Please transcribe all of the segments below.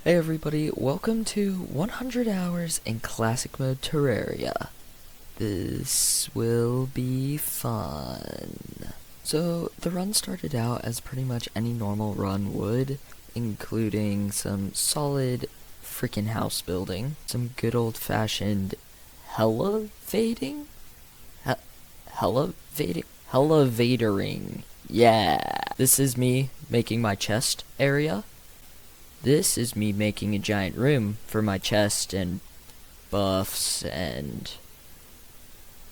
Hey everybody, welcome to 100 Hours in Classic Mode Terraria. This will be fun. So, the run started out as pretty much any normal run would, including some solid freaking house building, some good old-fashioned helevading? Helevatoring. Yeah. This is me making my chest area. This is me making a giant room for my chest and buffs and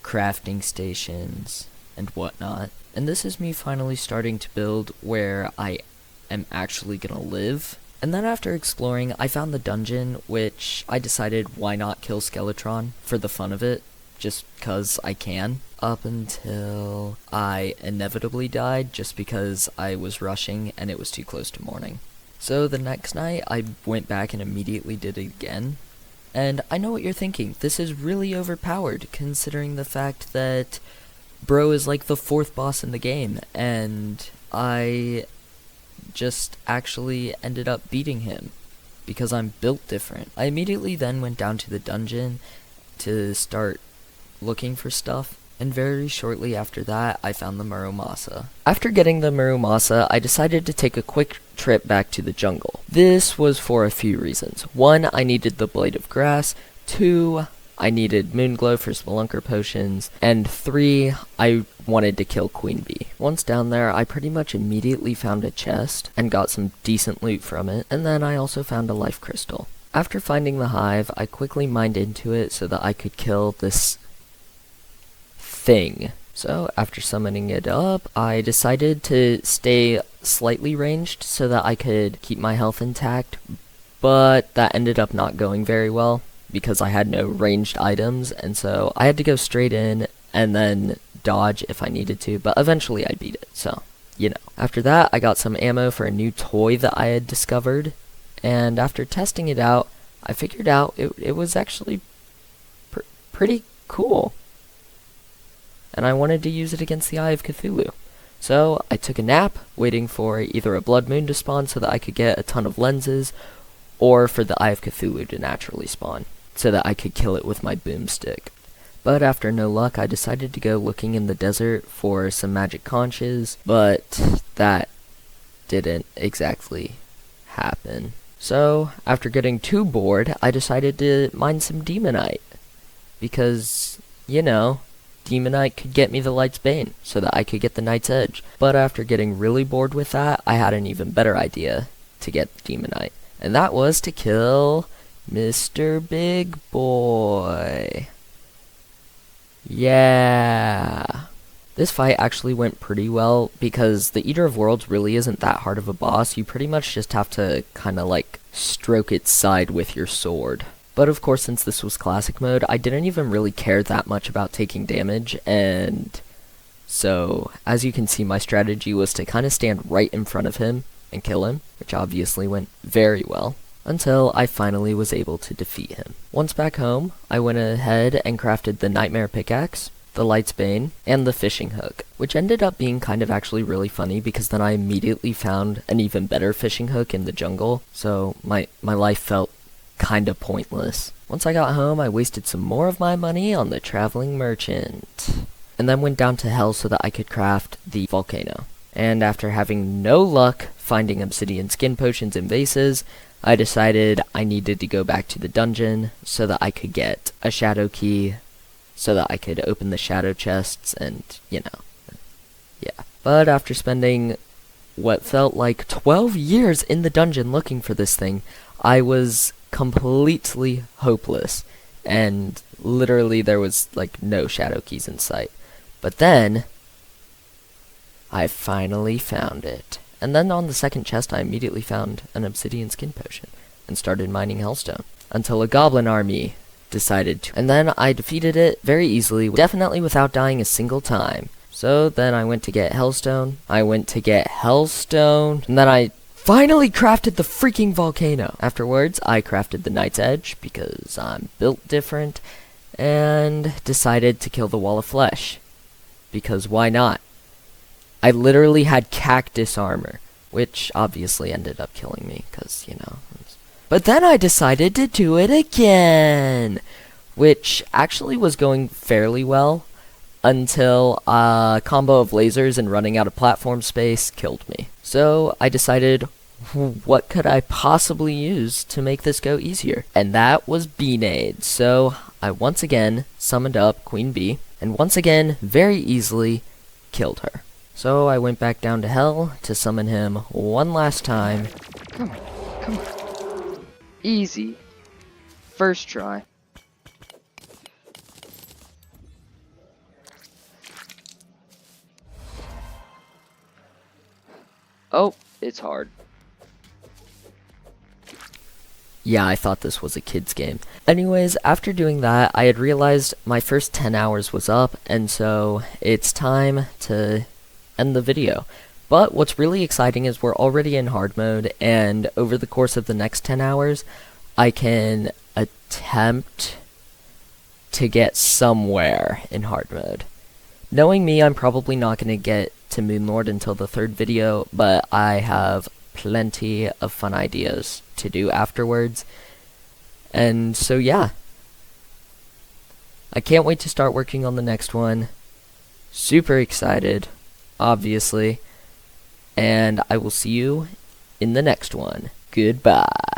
crafting stations and whatnot. And this is me finally starting to build where I am actually gonna live. And then after exploring, I found the dungeon, which I decided why not kill Skeletron for the fun of it, just 'cause I can. Up until I inevitably died just because I was rushing and it was too close to morning. So the next night, I went back and immediately did it again. And I know what you're thinking, this is really overpowered, considering the fact that Bro is like the 4th boss in the game, and I just actually ended up beating him, because I'm built different. I immediately then went down to the dungeon to start looking for stuff, and very shortly after that, I found the Muramasa. After getting the Muramasa, I decided to take a quick trip back to the jungle. This was for a few reasons. 1, I needed the Blade of Grass. 2, I needed Moonglow for Spelunker potions. And 3, I wanted to kill Queen Bee. Once down there, I pretty much immediately found a chest and got some decent loot from it, and then I also found a life crystal. After finding the hive, I quickly mined into it so that I could kill this thing. So after summoning it up, I decided to stay slightly ranged so that I could keep my health intact, but that ended up not going very well because I had no ranged items, and so I had to go straight in and then dodge if I needed to, but eventually I beat it, so, you know. After that, I got some ammo for a new toy that I had discovered, and after testing it out, I figured out it was actually pretty cool. And I wanted to use it against the Eye of Cthulhu. So I took a nap, waiting for either a blood moon to spawn so that I could get a ton of lenses, or for the Eye of Cthulhu to naturally spawn, so that I could kill it with my boomstick. But after no luck, I decided to go looking in the desert for some magic conches, but that didn't exactly happen. So, after getting too bored, I decided to mine some demonite, because, you know, Demonite could get me the Light's Bane, so that I could get the Knight's Edge. But after getting really bored with that, I had an even better idea to get Demonite. And that was to kill Mr. Big Boy. Yeah. This fight actually went pretty well, because the Eater of Worlds really isn't that hard of a boss. You pretty much just have to kinda like stroke its side with your sword. But of course, since this was classic mode, I didn't even really care that much about taking damage, and so, as you can see, my strategy was to kind of stand right in front of him and kill him, which obviously went very well, until I finally was able to defeat him. Once back home, I went ahead and crafted the Nightmare Pickaxe, the Light's Bane, and the Fishing Hook, which ended up being kind of actually really funny because then I immediately found an even better fishing hook in the jungle, so my life felt kinda pointless. Once I got home, I wasted some more of my money on the traveling merchant, and then went down to hell so that I could craft the volcano. And after having no luck finding obsidian skin potions and vases, I decided I needed to go back to the dungeon so that I could get a shadow key, so that I could open the shadow chests and, you know, yeah. But after spending what felt like 12 years in the dungeon looking for this thing, I was completely hopeless, and literally there was like no shadow keys in sight. But then I finally found it, and then on the second chest I immediately found an obsidian skin potion and started mining hellstone until a goblin army decided to, and then I defeated it very easily, definitely without dying a single time. So then I went to get hellstone, and then I finally crafted the freaking volcano. Afterwards, I crafted the Knight's Edge, because I'm built different, and decided to kill the Wall of Flesh, because why not? I literally had cactus armor, which obviously ended up killing me, because, you know, But then I decided to do it again, which actually was going fairly well until a combo of lasers and running out of platform space killed me. So I decided, what could I possibly use to make this go easier? And that was Bee-Nade. So I once again summoned up Queen Bee, and once again, very easily, killed her. So I went back down to hell to summon him one last time. Come on, come on. Easy. First try. Oh, it's hard. Yeah, I thought this was a kid's game. Anyways, after doing that, I had realized my first 10 hours was up, and so it's time to end the video. But what's really exciting is we're already in hard mode, and over the course of the next 10 hours, I can attempt to get somewhere in hard mode. Knowing me, I'm probably not going to get to Moonlord until the third video, but I have plenty of fun ideas to do afterwards. And so yeah, I can't wait to start working on the next one. Super excited, obviously. And I will see you in the next one. Goodbye.